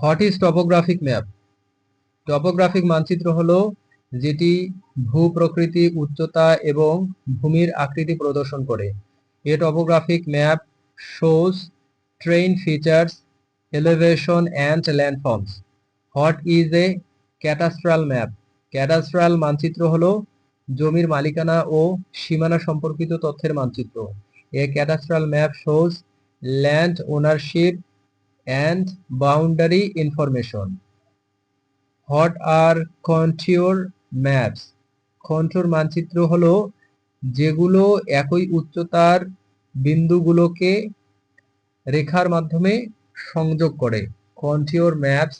What is topographic map? Topographic মানচিত্র হলো যেটি ভূপ্রকৃতি, উচ্চতা এবং ভূমির আকৃতি প্রদর্শন করে। A topographic map shows terrain features, elevation and landforms. What is a cadastral map? Cadastral মানচিত্র হলো জমির মালিকানা ও সীমানা সম্পর্কিত তথ্যের মানচিত্র। A cadastral map shows land ownership and boundary information. What are contour maps? Contour মানচিত্র হলো যেগুলো একই উচ্চতার বিন্দুগুলোকে রেখার মাধ্যমে সংযোগ করে। Contour maps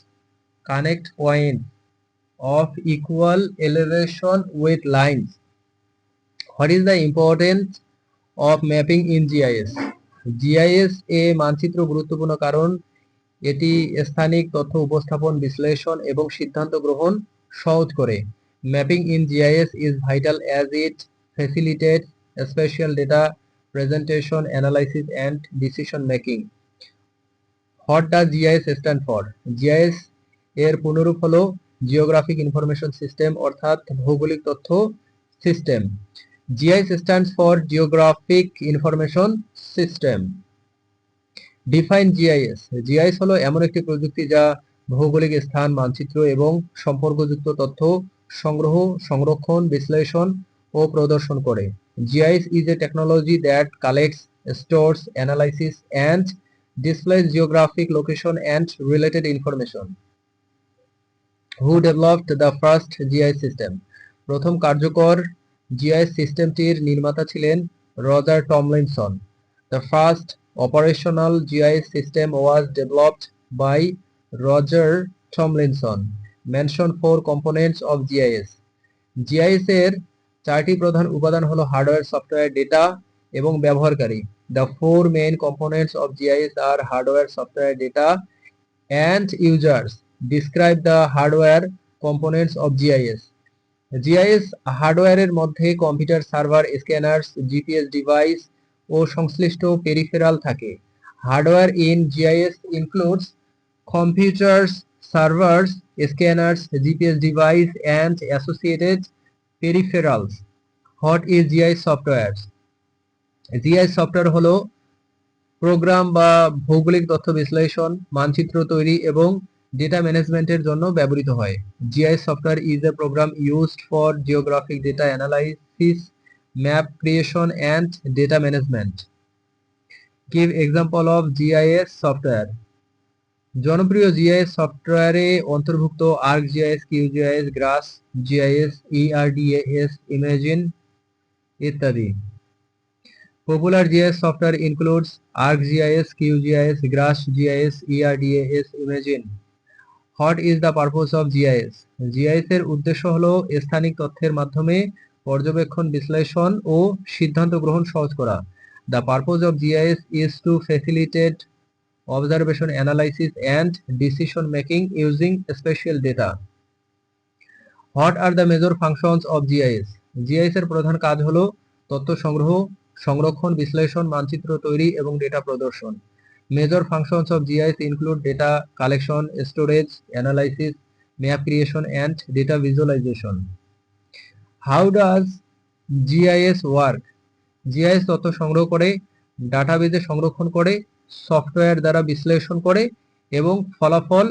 connect points of equal elevation with lines. What is the importance of mapping in GIS? GIS এ মানচিত্র গুরুত্বপূর্ণ কারণ এটি স্থানিক তথ্য উপস্থাপন, বিশ্লেষণ এবং সিদ্ধান্ত গ্রহণ সহজ করে। Mapping in GIS is vital as it facilitates spatial data presentation, analysis and decision making. What does GIS stand for? GIS এর পূর্ণরূপ হলো জিওগ্রাফিক ইনফরমেশন সিস্টেম অর্থাৎ ভৌগোলিক তথ্য system. GIS stands for Geographic Information System. Define GIS. GIS হলো এমন একটি প্রযুক্তি যা ভৌগোলিক স্থান, মানচিত্র এবং সম্পর্কযুক্ত তথ্য সংগ্রহ, সংরক্ষণ, বিশ্লেষণ ও প্রদর্শন করে। GIS is a technology that collects, stores, analysis and displays geographic location and related information. Who developed the first GIS system? প্রথম কার্যকর জিআইএস সিস্টেমটির নির্মাতা ছিলেন Roger Tomlinson. The first operational GIS system was developed by Roger Tomlinson. Mention 4 components of GIS. GIS এর 4টি প্রধান উপাদান হলো হার্ডওয়্যার, সফটওয়্যার, ডেটা এবং ব্যবহারকারী। The 4 main components of GIS are hardware, software, data and users. Describe the hardware components of GIS. GIS হার্ডওয়্যারের মধ্যে computer, server, scanners, GPS device ও সংশ্লিষ্ট পেরিফেরাল থাকে। Hardware in GIS includes computers, servers, scanners, GPS device and associated peripherals. What is GIS software? GIS software হলো programme বা ভৌগোলিক তথ্য বিশ্লেষণ, মানচিত্র তৈরি এবং ডেটা ম্যানেজমেন্টের জন্য ব্যবহৃত হয়। GIS software is a program used for geographic data analysis, map creation and data management. Give example of GIS software. জনপ্রিয় জিআইএস সফটওয়্যারে অন্তর্ভুক্ত ArcGIS, QGIS, গ্রাস GIS, ERDAS, ইমেজিন ইত্যাদি। Popular GIS software includes ArcGIS, QGIS, glass GIS, ERDAS, imagine. What is the purpose of GIS? GIS এর উদ্দেশ্য হলো স্থানিক তথ্যের মাধ্যমে পর্যবেক্ষণ, বিশ্লেষণ ও সিদ্ধান্ত গ্রহণ সহজ করা। The purpose of GIS is to facilitate observation, analysis and decision making using spatial data. What are the major functions of GIS? GIS এর প্রধান কাজ হলো তথ্য সংগ্রহ, সংরক্ষণ, বিশ্লেষণ, মানচিত্র তৈরি এবং ডেটা প্রদর্শন। Major functions of GIS include data collection, storage, analysis, map creation, and data visualization. How does GIS work? GIS তথ্য সংগ্রহ করে, ডাটাবেজে সংরক্ষণ করে, সফটওয়্যার দ্বারা বিশ্লেষণ করে এবং ফলাফল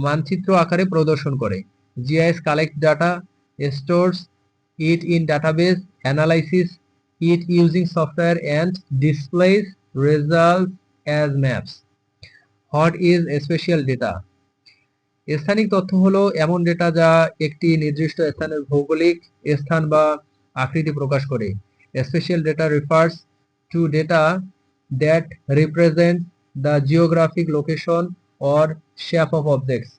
মানচিত্র আকারে প্রদর্শন করে। GIS collects data, stores it in database, analyzes it using software and displays results as maps. What is spatial data? স্থানিক তথ্য হলো এমন ডেটা যা একটি নির্দিষ্ট স্থানের ভৌগোলিক স্থান বা আকৃতি প্রকাশ করে। Spatial data refers to data that represent the geographic location or shape of objects.